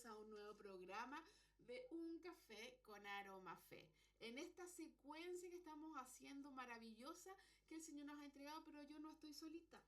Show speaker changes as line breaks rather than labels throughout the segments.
a un nuevo programa de Un Café con Aroma Fe. En esta secuencia que estamos haciendo maravillosa que el Señor nos ha entregado, pero yo no estoy solita.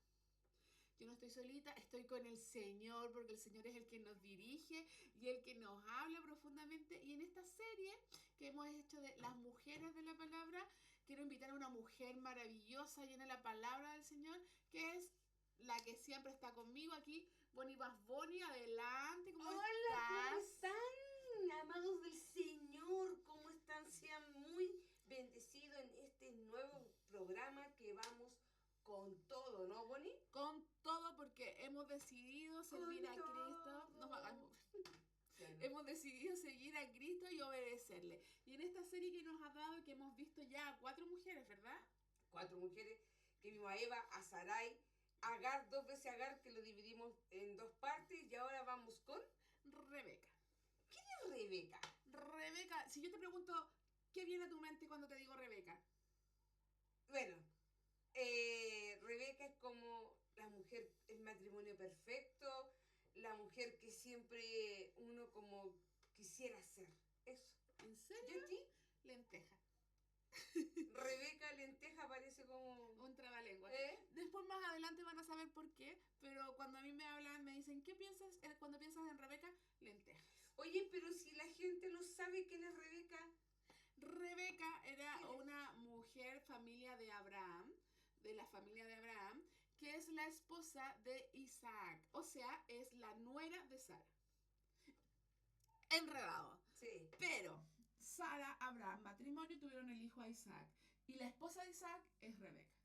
Yo no estoy solita, estoy con el Señor, porque el Señor es el que nos dirige y el que nos habla profundamente. Y en esta serie que hemos hecho de las mujeres de la palabra, quiero invitar a una mujer maravillosa, llena de la palabra del Señor, que es la que siempre está conmigo aquí, Bonnie Paz. Bonnie, adelante, ¿cómo
Hola, ¿cómo
estás?
están, amados del Señor? ¿Cómo están? Sean muy bendecidos en este nuevo programa que vamos con todo, ¿no, Bonnie?
Con todo, porque hemos decidido servir
Con
a Cristo. No me hagas
todo.
mover.
Ya no.
Hemos decidido seguir a Cristo y obedecerle. Y en esta serie que nos ha dado, que hemos visto ya a 4 mujeres, ¿verdad?
4 mujeres que vimos a Eva, a Sarai, a Agar, 2 veces a Agar, que lo dividimos en 2 partes, y ahora vamos con...
Rebeca.
¿Quién es Rebeca?
Rebeca, si yo te pregunto, ¿qué viene a tu mente cuando te digo Rebeca?
Bueno, Rebeca es como la mujer, el matrimonio perfecto, la mujer que siempre uno como quisiera ser. Eso.
¿En
¿Y
serio?
a ti?
Lenteja.
Rebeca Lenteja parece como...
Un trabalengua.
¿Eh?
Después más adelante van a saber por qué, pero cuando a mí me hablan, me dicen, ¿qué piensas cuando piensas en Rebeca? Lenteja.
Oye, pero si la gente no sabe quién es Rebeca.
Rebeca era
¿Quién es?
una mujer familia de Abraham, de la familia de Abraham, que es la esposa de Isaac, o sea, es la nuera de Sara. Enredado.
Sí.
Pero Sara, Abraham, matrimonio, tuvieron el hijo a Isaac. Y la esposa de Isaac es Rebeca.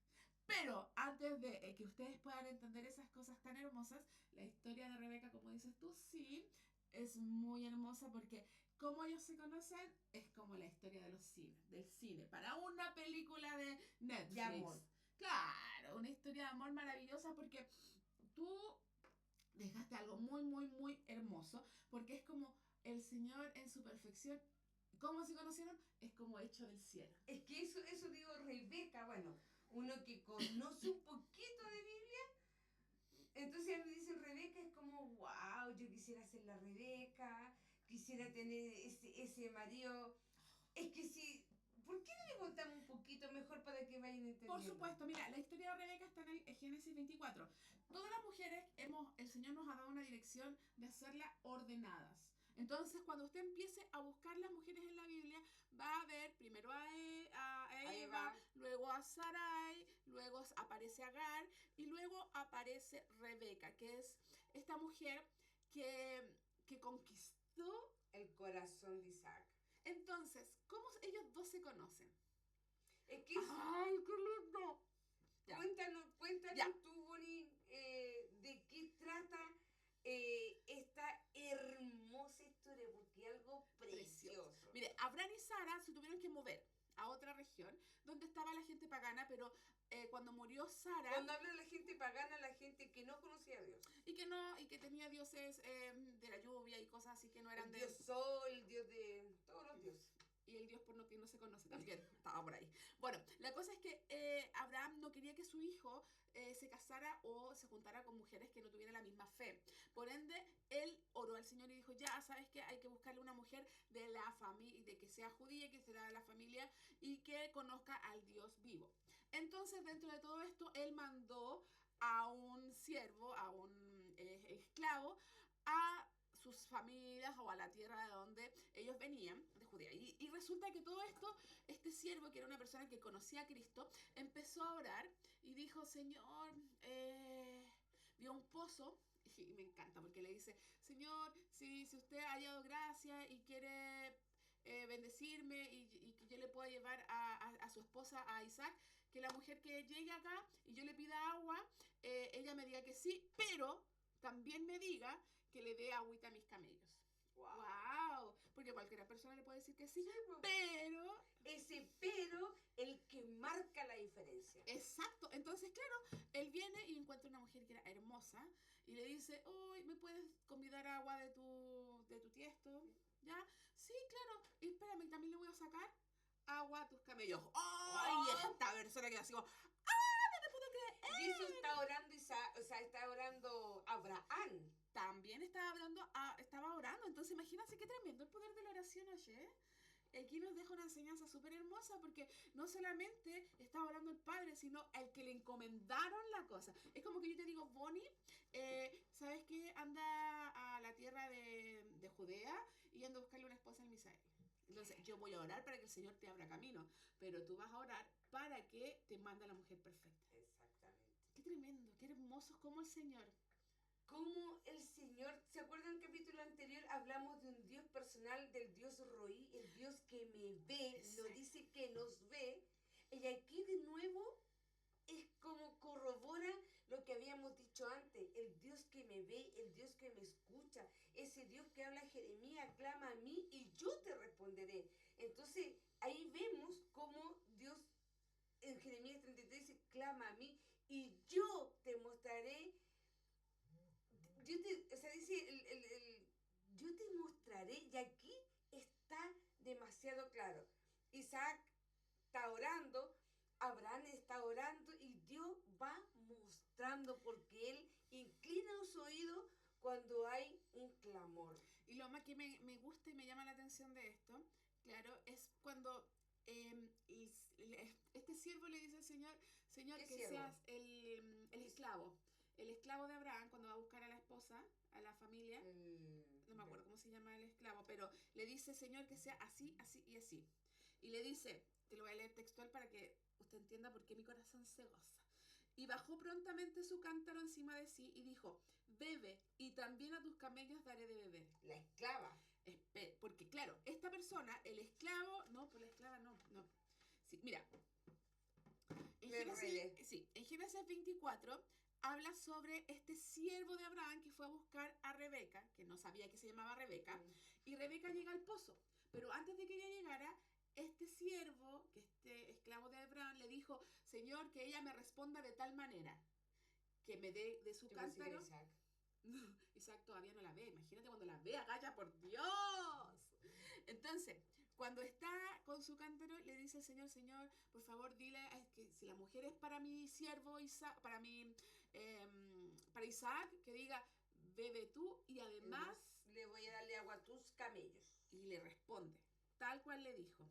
Pero antes de que ustedes puedan entender esas cosas tan hermosas, la historia de Rebeca, como dices tú, sí, es muy hermosa porque como ellos se conocen, es como la historia de los cines, del cine, para una película de Netflix.
De amor.
Claro, una historia de amor maravillosa porque tú dejaste algo muy, muy, muy hermoso, porque es como el Señor en su perfección. ¿Cómo se conocieron? Es como hecho del cielo.
Es que eso digo Rebeca, bueno, uno que conoce un poquito de Biblia, entonces me dicen Rebeca, es como, wow, yo quisiera ser la Rebeca, quisiera tener ese marido. Es que si, ¿por qué no le contamos un poquito mejor para que vayan entendiendo?
Por supuesto, mira, la historia de Rebeca está en el Génesis 24. Todas las mujeres el Señor nos ha dado una dirección de hacerlas ordenadas. Entonces, cuando usted empiece a buscar las mujeres en la Biblia, va a ver primero a Eva, luego a Sarai, luego aparece Agar y luego aparece Rebeca, que es esta mujer que conquistó
el corazón de Isaac.
Entonces, ¿cómo ellos dos se conocen?
Es que
¡ay, qué lindo! Ya.
Cuéntanos
Ya.
tú, Bonnie, de qué trata esta hermosa historia, porque es algo precioso.
Mire, Abraham y Sara se tuvieron que mover a otra región donde estaba la gente pagana, pero cuando murió Sara...
Cuando habla de la gente pagana, la gente que no conocía a Dios.
Y que tenía dioses de la lluvia y cosas así que no eran
el Dios Sol, el Dios de todos los dioses.
Y el Dios por no que no se conoce también estaba por ahí. Bueno, la cosa es que Abraham no quería que su hijo se casara o se juntara con mujeres que no tuvieran la misma fe. Por ende, él oró al Señor y dijo, ya, ¿sabes qué? Hay que buscarle una mujer de la familia, de que sea judía, que sea de la familia y que conozca al Dios vivo. Entonces, dentro de todo esto, él mandó a un siervo, a un esclavo, a sus familias o a la tierra de donde ellos venían, de Judea. Y resulta que todo esto, este siervo, que era una persona que conocía a Cristo, empezó a orar y dijo, Señor, vio un pozo. Y me encanta porque le dice, Señor, si usted ha hallado gracia y quiere bendecirme y que yo le pueda llevar a su esposa, a Isaac, que la mujer que llegue acá y yo le pida agua, ella me diga que sí, pero también me diga que le dé agüita a mis camellos. Wow. Porque cualquier persona le puede decir que sí, pero...
Ese pero, el que marca la diferencia.
Exacto. Entonces, claro, él viene y encuentra una mujer que era hermosa y le dice, uy, ¿me puedes convidar agua de tu tiesto? ¿Ya? Sí, claro. Y espérame, también le voy a sacar agua a tus camellos. ¡Ay! Oh, esta persona que así como... ¡Ah! No te puedo creer.
Y eso está orando Isaac, o sea, está orando Abraham.
también estaba orando. Entonces imagínense qué tremendo el poder de la oración ayer. Aquí nos deja una enseñanza súper hermosa porque no solamente estaba orando el padre, sino el que le encomendaron la cosa. Es como que yo te digo, Bonnie, ¿sabes qué? Anda a la tierra de Judea y anda a buscarle una esposa al Misael. Entonces yo voy a orar para que el Señor te abra camino, pero tú vas a orar para que te mande a la mujer perfecta.
Exactamente.
Qué tremendo, qué hermoso es como el Señor.
Como el Señor, ¿se acuerdan el capítulo anterior? Hablamos de un Dios personal, del Dios Roí, el Dios que me ve, no dice que nos ve. Y aquí de nuevo es como corrobora lo que habíamos dicho antes, el Dios que me ve, el Dios que me escucha, ese Dios que habla a Jeremías, clama a mí y yo te responderé. Entonces ahí vemos cómo Dios en Jeremías 33 dice, clama a mí y yo te mostraré, o sea, dice, yo te mostraré y aquí está demasiado claro. Isaac está orando, Abraham está orando y Dios va mostrando porque Él inclina su oído cuando hay un clamor.
Y lo más que me gusta y me llama la atención de esto, claro, es cuando este siervo le dice al Señor, Señor, que
siervo?
seas el esclavo de Abraham cuando va a buscar a la esposa, a la familia, no me acuerdo cómo se llama el esclavo, pero le dice, Señor, que sea así, así y así. Y le dice, te lo voy a leer textual para que usted entienda por qué mi corazón se goza. Y bajó prontamente su cántaro encima de sí y dijo, bebe, y también a tus camellos daré de beber.
La esclava.
Porque claro, esta persona, el esclavo, no, pues la esclava no. Sí, mira, en Génesis 24 habla sobre este siervo de Abraham que fue a buscar a Rebeca, que no sabía que se llamaba Rebeca, y Rebeca llega al pozo. Pero antes de que ella llegara, este siervo, que este esclavo de Abraham, le dijo, Señor, que ella me responda de tal manera que me dé de su cántaro. Isaac todavía no la ve. Imagínate cuando la ve, agalla, por Dios. Entonces, cuando está con su cántaro, le dice al Señor, Señor, por favor, dile que si la mujer es para mi siervo Isaac, para Isaac, que diga, bebe tú y además
le voy a darle agua a tus camellos.
Y le responde, tal cual le dijo.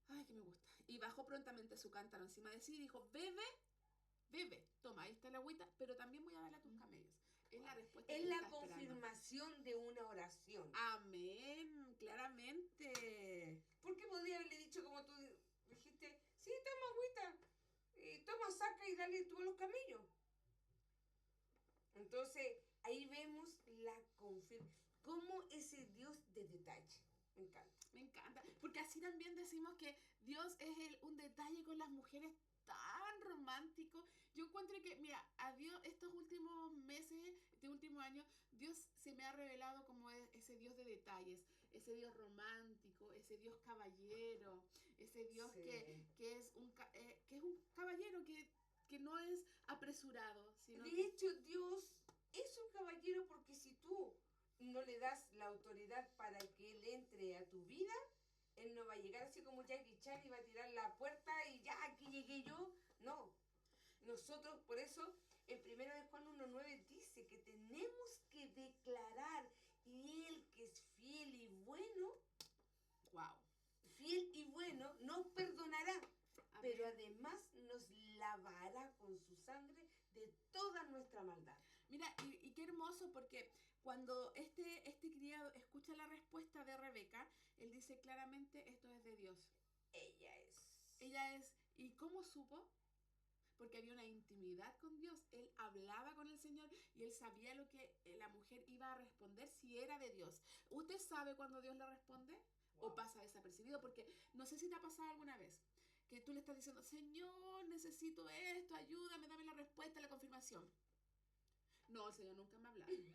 Ay, que me gusta. Y bajó prontamente su cántaro encima de sí y dijo, bebe, toma, ahí está la agüita, pero también voy a darle a tus camellos. Es la respuesta.
Es la confirmación de una oración.
Amén, claramente.
Porque podría haberle dicho como tú dijiste, sí, toma agüita, toma, saca y dale tú a los camellos. Entonces, ahí vemos la confirmación. ¿Cómo ese Dios de detalle? Me encanta.
Me encanta, porque así también decimos que Dios es un detalle con las mujeres tan romántico. Yo encuentro que, mira, a Dios estos últimos meses, este último año, Dios se me ha revelado como ese Dios de detalles, ese Dios romántico, ese Dios caballero, ese Dios que es un caballero que no es apresurado. Sino
de hecho, Dios es un caballero porque si tú no le das la autoridad para que Él entre a tu vida, Él no va a llegar así como Jackie Chan y va a tirar la puerta y ya aquí llegué yo. No. Nosotros, por eso, el 1 de Juan 1.9 dice que tenemos que declarar y Él que es fiel y bueno,
wow,
fiel y bueno, nos perdonará. Amén. Pero además nos lavará con su sangre de toda nuestra maldad.
Mira, y qué hermoso porque cuando este criado escucha la respuesta de Rebeca, él dice claramente, esto es de Dios.
Ella es.
¿Y cómo supo? Porque había una intimidad con Dios. Él hablaba con el Señor y él sabía lo que la mujer iba a responder si era de Dios. ¿Usted sabe cuando Dios le responde? Wow. ¿O pasa desapercibido? Porque no sé si te ha pasado alguna vez que tú le estás diciendo, Señor, necesito esto, ayúdame, dame la respuesta, la confirmación. No, el Señor nunca me ha hablado.
Sí.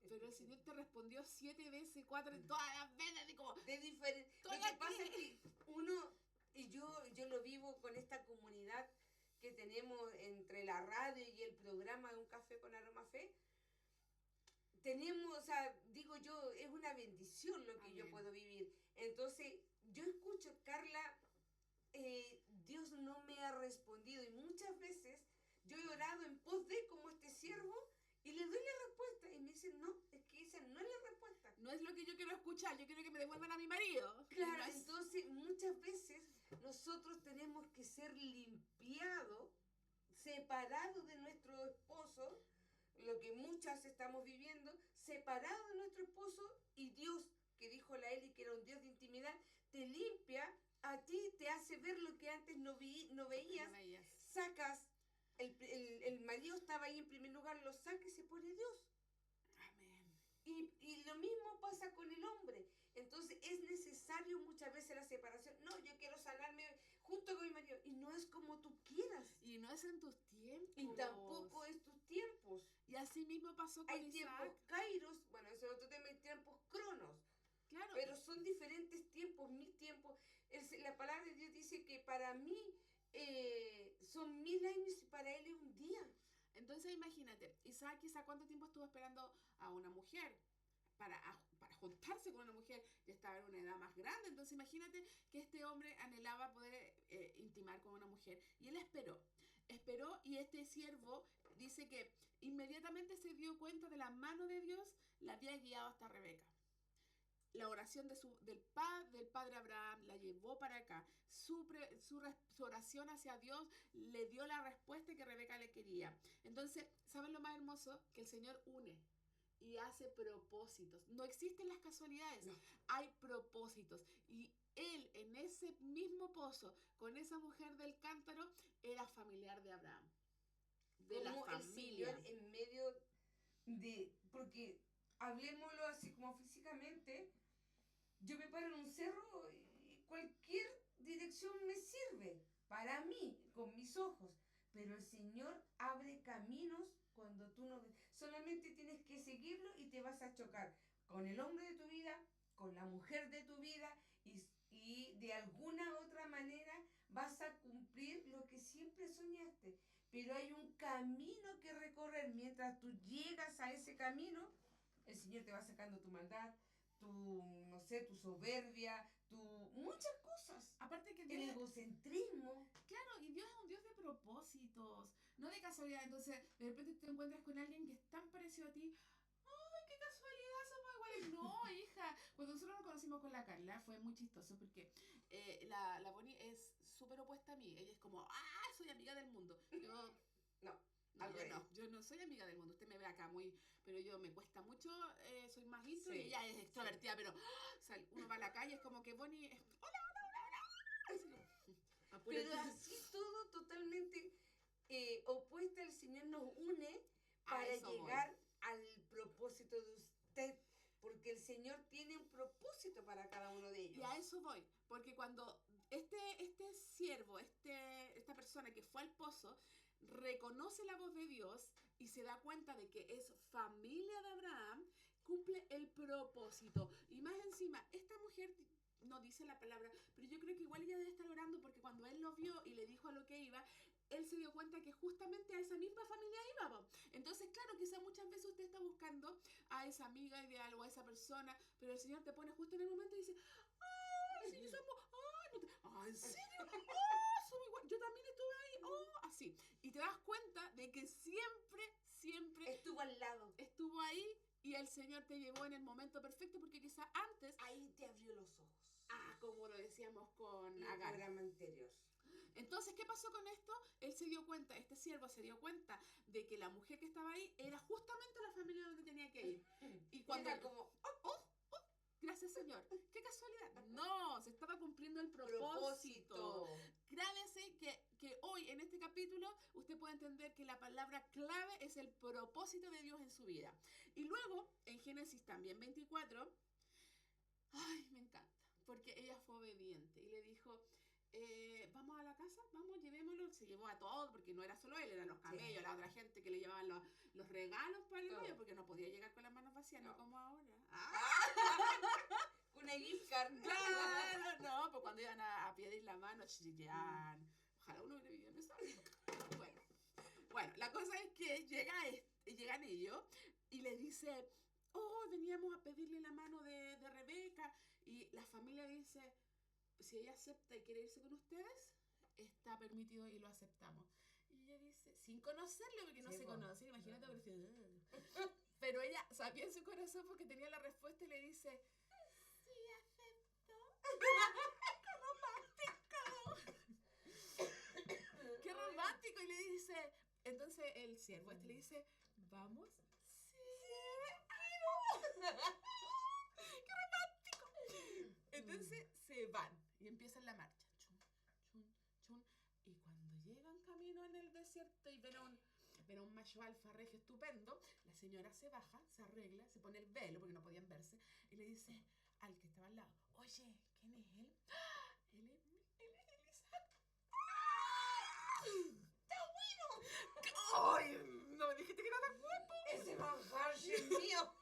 Pero el Señor te respondió 7 veces, 4, todas las veces,
de diferente. Lo que pasa es que uno, y yo lo vivo con esta comunidad que tenemos entre la radio y el programa de Un Café con Aroma Fe. Tenemos, o sea, digo yo, es una bendición lo que Amén. Yo puedo vivir. Entonces, yo escucho, Carla, Dios no me ha respondido y muchas veces yo he orado en pos de como este siervo le doy la respuesta y me dicen, no, es que esa no es la respuesta.
No es lo que yo quiero escuchar, yo quiero que me devuelvan a mi marido.
Claro,
No es-
entonces muchas veces nosotros tenemos que ser limpiados, separados de nuestro esposo, lo que muchas estamos viviendo, separados de nuestro esposo, y Dios, que dijo la Eli que era un Dios de intimidad, te limpia, a ti te hace ver lo que antes no veías,
No veías.
sacas, el marido estaba ahí en primer lugar, lo saca y se pone Dios.
Amén.
Y lo mismo pasa con el hombre. Entonces es necesario muchas veces la separación. No, yo quiero sanarme junto con mi marido. Y no es como tú quieras.
Y no es en tus tiempos.
Y tampoco es tus tiempos.
Y así mismo pasó con
Hay
Isaac.
tiempos kairos, bueno, eso es otro tema, hay tiempos cronos.
Claro.
Pero son diferentes tiempos, mis tiempos. La palabra de Dios dice que para mí son 1000 años y para él es un día.
Entonces imagínate, Isaac quizá cuánto tiempo estuvo esperando a una mujer para juntarse con una mujer, ya estaba en una edad más grande, entonces imagínate que este hombre anhelaba poder intimar con una mujer y él esperó y este siervo dice que inmediatamente se dio cuenta de la mano de Dios, la había guiado hasta Rebeca. La oración del padre Abraham la llevó para acá. Su oración hacia Dios le dio la respuesta que Rebeca le quería. Entonces, ¿saben lo más hermoso? Que el Señor une y hace propósitos. No existen las casualidades,
No.
hay propósitos. Y él, en ese mismo pozo, con esa mujer del cántaro, era familiar de Abraham. De la
Como el
familia.
Señor en medio de... Porque hablemoslo así como físicamente, yo me paro en un cerro y cualquier dirección me sirve para mí, con mis ojos. Pero el Señor abre caminos cuando tú no ves. Solamente tienes que seguirlo y te vas a chocar con el hombre de tu vida, con la mujer de tu vida y de alguna otra manera vas a cumplir lo que siempre soñaste. Pero hay un camino que recorrer. Mientras tú llegas a ese camino, el Señor te va sacando tu maldad, no sé, tu soberbia, muchas cosas.
Aparte que
El
Dios,
egocentrismo.
claro, y Dios es un Dios de propósitos, no de casualidad. Entonces, de repente te encuentras con alguien que es tan parecido a ti. ¡Ay, qué casualidad! Somos iguales. No, hija. Cuando nosotros nos conocimos con la Carla, fue muy chistoso porque la Bonnie es súper opuesta a mí. Ella es como, soy amiga del mundo. Yo,
No,
no,
al revés.
yo no soy amiga del mundo. Usted me ve acá muy, pero yo me cuesta mucho, soy más intro
Sí,
y ella es extrovertida, pero uno va a la calle, es como que Bonnie es, hola, hola. Así como, apúrate.
Pero así todo totalmente opuesta, el Señor nos une
A
para
eso voy.
llegar al propósito de usted. Porque el Señor tiene un propósito para cada uno de ellos.
Y a eso voy, porque cuando este siervo, esta persona que fue al pozo, reconoce la voz de Dios y se da cuenta de que es familia de Abraham, cumple el propósito. Y más encima, esta mujer no dice la palabra, pero yo creo que igual ella debe estar orando porque cuando él lo vio y le dijo a lo que iba, él se dio cuenta que justamente a esa misma familia iba. ¿No? Entonces, claro, quizás muchas veces usted está buscando a esa amiga ideal o a esa persona, pero el Señor te pone justo en el momento y dice, sí, somos, ¿en serio? Somos igual, yo también estuve ahí, así. Y te das cuenta de que siempre
Estuvo al lado.
estuvo ahí y el Señor te llevó en el momento perfecto porque quizás antes,
Ahí te abrió los ojos.
como lo decíamos con
El
Agar.
programa anterior.
Entonces, ¿qué pasó con esto? Él se dio cuenta, este siervo se dio cuenta de que la mujer que estaba ahí era justamente la familia donde tenía que ir. Y cuando
Era como
gracias Señor, qué casualidad. No, se estaba cumpliendo el propósito. Grábese que hoy en este capítulo usted puede entender que la palabra clave es el propósito de Dios en su vida. Y luego, en Génesis también 24, me encanta, porque ella fue obediente y le dijo, vamos a la casa, vamos, llevémoslo. Se llevó a todos, porque no era solo él, eran los camellos, la otra gente que le llevaban los regalos para el novio, porque no podía llegar con las manos vacías, no como ahora.
una gift card.
Claro, no, pues cuando iban a pedir la mano, chillan. Ojalá uno hubiera vivido en esa época. Bueno, la cosa es que llegan ellos y le dice, veníamos a pedirle la mano de Rebeca. Y la familia dice, si ella acepta y quiere irse con ustedes, está permitido y lo aceptamos. Y ella dice, sin conocerle, porque no
Sí,
se
po.
conocen, imagínate,
Claro.
porque pero ella sabía en su corazón porque tenía la respuesta y le dice, sí, acepto. ¡Qué romántico! Y le dice, entonces el siervo le dice, ¿vamos? Sí, quiero. Entonces se van y empiezan la marcha. Chun, chun, chun. Y cuando llegan camino en el desierto y ven a un macho alfa regio estupendo, la señora se baja, se arregla, se pone el velo porque no podían verse y le dice al que estaba al lado, oye, ¿quién es él? ¡Ah! Él es Elisa. ¡Ay! No me dijiste que era tan guapo.
Ese manjar sí es mío.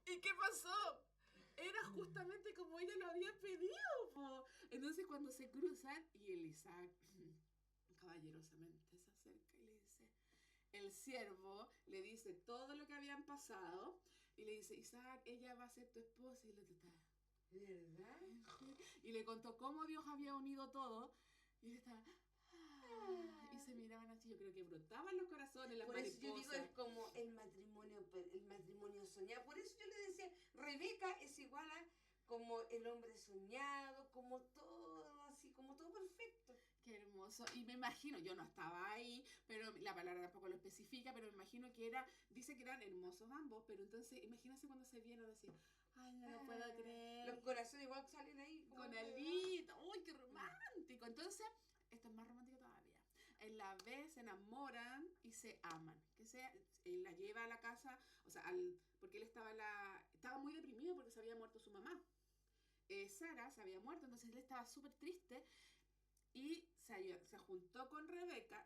¿Y qué pasó? Era justamente como ella lo había pedido, po. Entonces cuando se cruzan y el Isaac caballerosamente se acerca y le dice, el siervo le dice todo lo que habían pasado y le dice, Isaac, ella va a ser tu esposa y le está
¿Verdad?
y le contó cómo Dios había unido todo y él estaba y se miraban así, yo creo que brotaban los corazones, las
Por eso yo digo,
mariposas.
es como el matrimonio soñado. Por eso yo le decía, Rebeca es igual a como el hombre soñado, como todo así, como todo perfecto.
Qué hermoso. Y me imagino, yo no estaba ahí, pero la palabra tampoco lo especifica, pero me imagino que dice que eran hermosos ambos, pero entonces imagínense cuando se vieron así, ay, no lo puedo
Los
creer,
corazones igual salen ahí. Como
con
que,
alito, uy, qué romántico. Entonces, esto es más romántico todavía. En la vez se enamoran y se aman. Él la lleva a la casa, o sea, porque él estaba muy deprimido porque se había muerto su mamá. Sara se había muerto, entonces él estaba súper triste y se juntó con Rebeca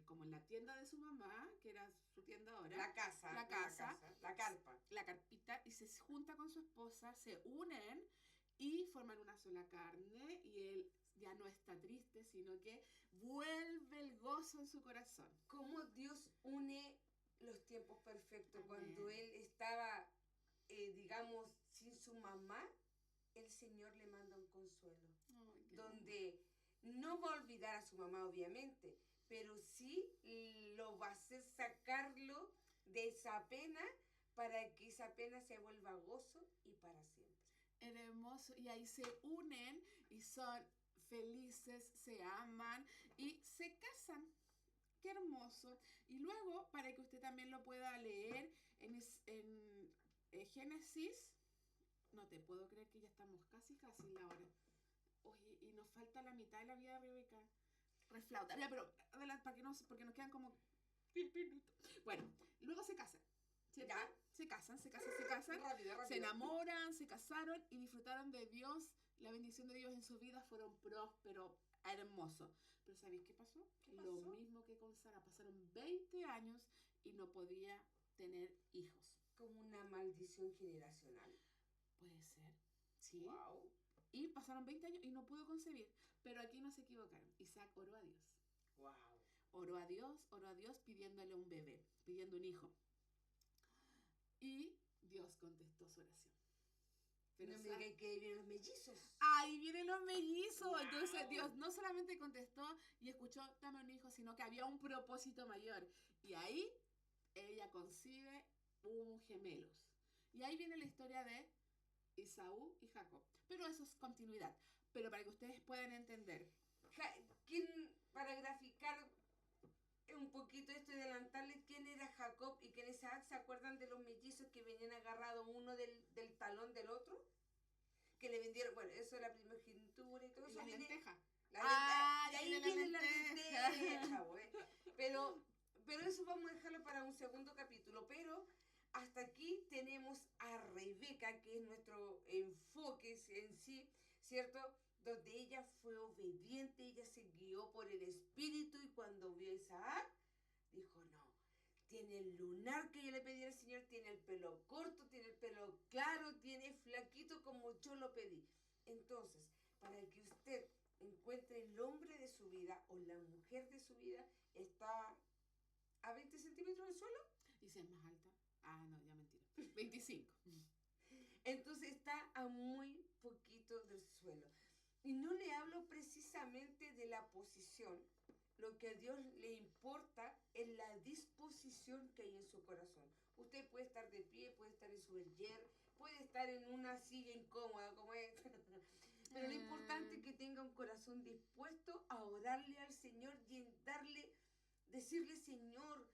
como en la tienda de su mamá, que era su tienda ahora.
La casa,
La casa.
la carpa.
La carpita, y se junta con su esposa, se unen y forman una sola carne y él ya no está triste, sino que vuelve el gozo en su corazón.
Cómo Dios une los tiempos perfectos.
Amén.
Cuando él estaba, digamos, sin su mamá, el Señor le manda un consuelo.
Ay,
Donde no va a olvidar a su mamá, obviamente, pero sí lo va a hacer sacarlo de esa pena para que esa pena se vuelva gozo y para siempre.
Era hermoso y ahí se unen y son felices, se aman y se casan. Qué hermoso. Y luego, para que usted también lo pueda leer en Génesis, no te puedo creer que ya estamos casi en la hora. Oye, y nos falta la mitad de la vida de Rebeca. Reflauta. Ya, pero adelante, porque nos quedan como 10 minutos. Bueno, luego se casan. ¿Cierto?
Ya.
Se casan.
Rápido.
Se enamoran, se casaron y disfrutaron de Dios. La bendición de Dios en su vida, fueron prósperos, hermosos. Pero ¿sabéis qué pasó?
¿Qué pasó?
Lo mismo que con Sara. Pasaron 20 años y no podía tener hijos.
Como una maldición generacional.
Puede ser. Sí.
Wow.
Y pasaron 20 años y no pudo concebir. Pero aquí no se equivocaron. Isaac oró a Dios.
Wow.
Oró a Dios pidiéndole un bebé, pidiendo un hijo. Y Dios contestó su oración. Pero
no me digas que ahí vienen los mellizos.
¡Ahí vienen los mellizos!
Wow.
Entonces Dios no solamente contestó y escuchó, dame un hijo, sino que había un propósito mayor. Y ahí ella concibe gemelos. Y ahí viene la historia de Esaú y Jacob. Pero eso es continuidad. Pero para que ustedes puedan entender.
Para graficar un poquito esto y adelantarles quién era Jacob y quién es Isaac, ¿se acuerdan de los mellizos que venían agarrados uno del talón del otro? Que le vendieron, bueno, eso era la primogenitura y todo eso.
La lenteja.
Y ahí viene la lenteja, pero eso vamos a dejarlo para un segundo capítulo. Pero hasta aquí tenemos a Rebeca, que es nuestro enfoque en sí, ¿cierto? Donde ella fue obediente, ella se guió por el Espíritu y cuando vio a Isaac, dijo, no, tiene el lunar que yo le pedí al Señor, tiene el pelo corto, tiene el pelo claro, tiene flaquito como yo lo pedí. Entonces, para que usted encuentre el hombre de su vida o la mujer de su vida, está a 20 centímetros del suelo.
¿Y si es más alta? No, ya mentira. 25.
Entonces está a muy poquito del suelo. Y no le hablo precisamente de la posición, lo que a Dios le importa es la disposición que hay en su corazón. Usted puede estar de pie, puede estar en su berger, puede estar en una silla incómoda como esta. Pero lo importante es que tenga un corazón dispuesto a orarle al Señor y en decirle, Señor,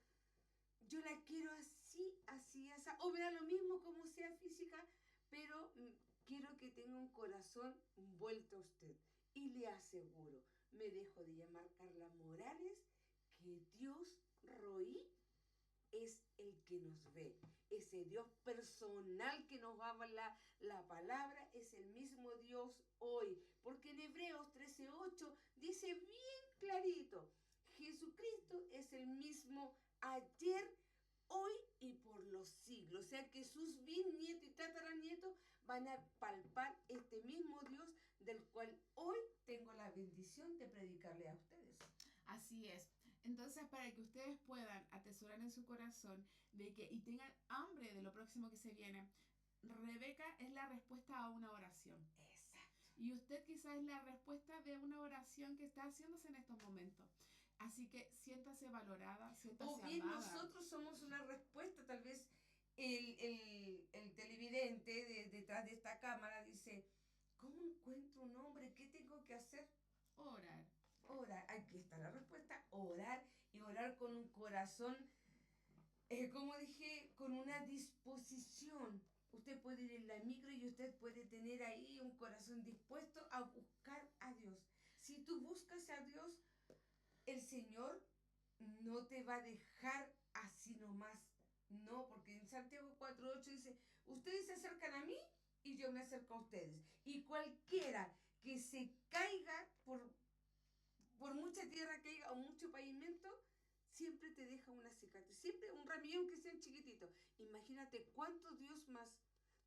yo la quiero así, así, así. O me da lo mismo como sea física, pero quiero que tenga un corazón vuelto a usted. Y le aseguro, me dejo de llamar Carla Morales, que Dios Roí es el que nos ve. Ese Dios personal que nos habla la palabra es el mismo Dios hoy. Porque en Hebreos 13:8 dice bien clarito, Jesucristo es el mismo ayer, hoy y por los siglos. O sea que sus bisnietos y tataranietos van a palpar este mismo Dios del cual hoy tengo la bendición de predicarle a ustedes.
Así es. Entonces, para que ustedes puedan atesorar en su corazón de que y tengan hambre de lo próximo que se viene, Rebeca es la respuesta a una oración.
Exacto.
Y usted quizás es la respuesta de una oración que está haciéndose en estos momentos. Así que siéntase valorada, siéntase
amada. O bien
amada.
nosotros somos una respuesta, tal vez el televidente detrás de esta cámara dice, ¿cómo encuentro un hombre? ¿Qué tengo que hacer?
Orar.
Orar, aquí está la respuesta, orar y orar con un corazón, como dije, con una disposición. Usted puede ir en la micro y usted puede tener ahí un corazón dispuesto a buscar a Dios. Si tú buscas a Dios, el Señor no te va a dejar así nomás. No, porque en Santiago 4:8 dice, ustedes se acercan a mí y yo me acerco a ustedes. Y cualquiera que se caiga por mucha tierra que haya o mucho pavimento, siempre te deja una cicatriz, siempre un ramillón que sea chiquitito. Imagínate cuánto Dios más,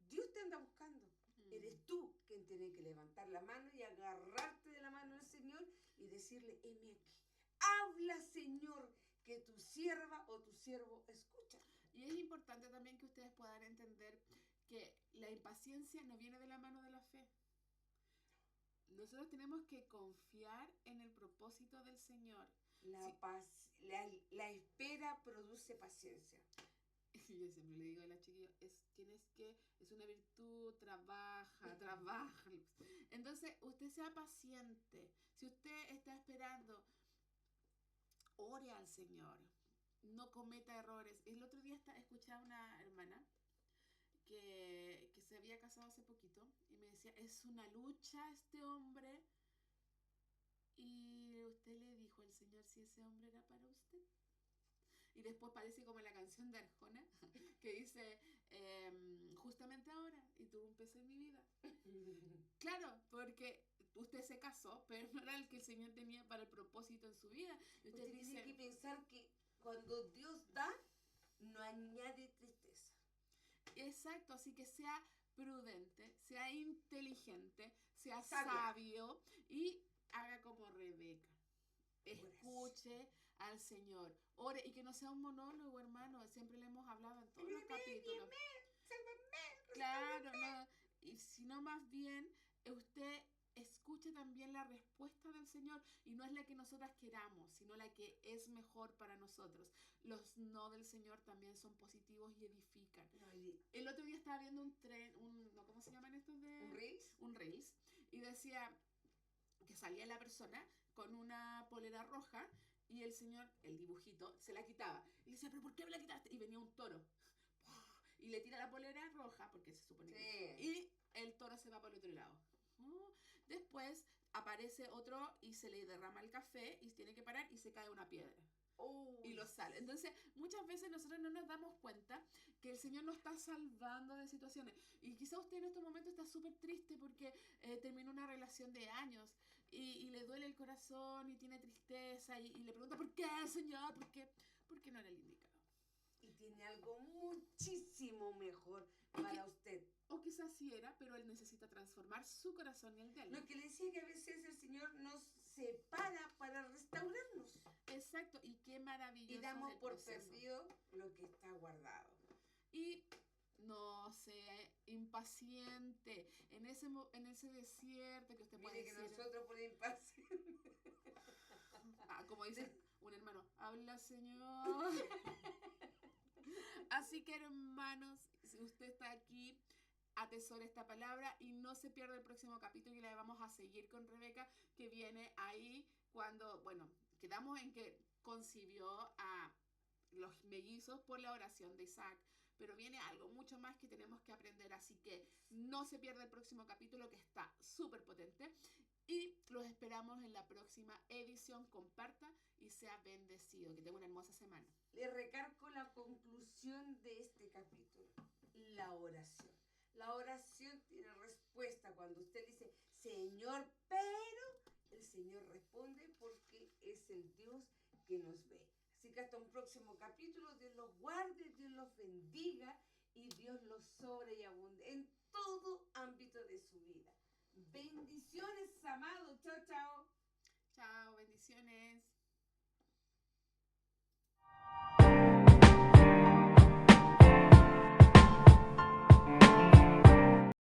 Dios te anda buscando. Eres tú quien tiene que levantar la mano y agarrarte de la mano del Señor y decirle, heme aquí. Habla, Señor, que tu sierva o tu siervo escucha.
Y es importante también que ustedes puedan entender que la impaciencia no viene de la mano de la fe. Nosotros tenemos que confiar en el propósito del Señor.
La espera produce paciencia.
Yo siempre le digo a las chiquillas, es una virtud, trabaja. Entonces, usted sea paciente. Si usted está esperando, ore al Señor. No cometa errores. El otro día escuché a una hermana que se había casado hace poquito y me decía, es una lucha este hombre. Y usted le dijo al Señor si ese hombre era para usted. Y después parece como la canción de Arjona que dice, justamente ahora, y tuvo un peso en mi vida. Claro, porque usted se casó, pero no era el que el Señor tenía para el propósito en su vida. Y
usted tiene que pensar que cuando Dios da, no añade tristeza.
Exacto, así que sea prudente, sea inteligente, sea sabio y haga como Rebeca. Escuche al Señor, ore y que no sea un monólogo, hermano. Siempre le hemos hablado en todos los capítulos. Claro, no, y sino más bien usted escuche también la respuesta del Señor y no es la que nosotras queramos, sino la que es mejor para nosotros. Los no del Señor también son positivos y edifican. El otro día estaba viendo un tren, ¿cómo se llaman estos de?
¿Un Reels?
Un Reels. Y decía que salía la persona con una polera roja y el Señor, el dibujito, se la quitaba. Y le decía, ¿pero por qué me la quitaste? Y venía un toro. Y le tira la polera roja, porque se supone que... Y el toro se va por el otro lado. Después aparece otro y se le derrama el café y tiene que parar y se cae una piedra. Y lo sale. Entonces, muchas veces nosotros no nos damos cuenta que el Señor nos está salvando de situaciones. Y quizá usted en estos momentos está súper triste porque terminó una relación de años y le duele el corazón y tiene tristeza y le pregunta, ¿por qué, Señor? ¿Por qué? Porque no era el indicado.
Y tiene algo muchísimo mejor para usted.
O quizás sí era, pero él necesita transformar su corazón y el de él.
Lo que le decía que a veces el Señor nos separa para restaurarnos.
Exacto, y qué maravilloso.
Y damos por perdido lo que está guardado.
Y no sea impaciente en ese desierto que usted puede decir.
Mire que nosotros por impacientes.
Como dicen, habla, Señor. Así que, hermanos, si usted está aquí, atesore esta palabra y no se pierda el próximo capítulo, y la vamos a seguir con Rebeca, que viene ahí cuando, bueno, quedamos en que concibió a los mellizos por la oración de Isaac, pero viene algo mucho más que tenemos que aprender, así que no se pierda el próximo capítulo, que está súper potente, y los esperamos en la próxima edición. Comparta y sea bendecido, que tenga una hermosa semana.
Le recargo la conclusión de este capítulo, la oración. La oración tiene respuesta cuando usted dice, Señor, pero el Señor responde porque es el Dios que nos ve. Así que hasta un próximo capítulo, Dios los guarde, Dios los bendiga y Dios los sobre y abunde en todo ámbito de su vida. Bendiciones, amados. Chao, chao.
Chao, bendiciones.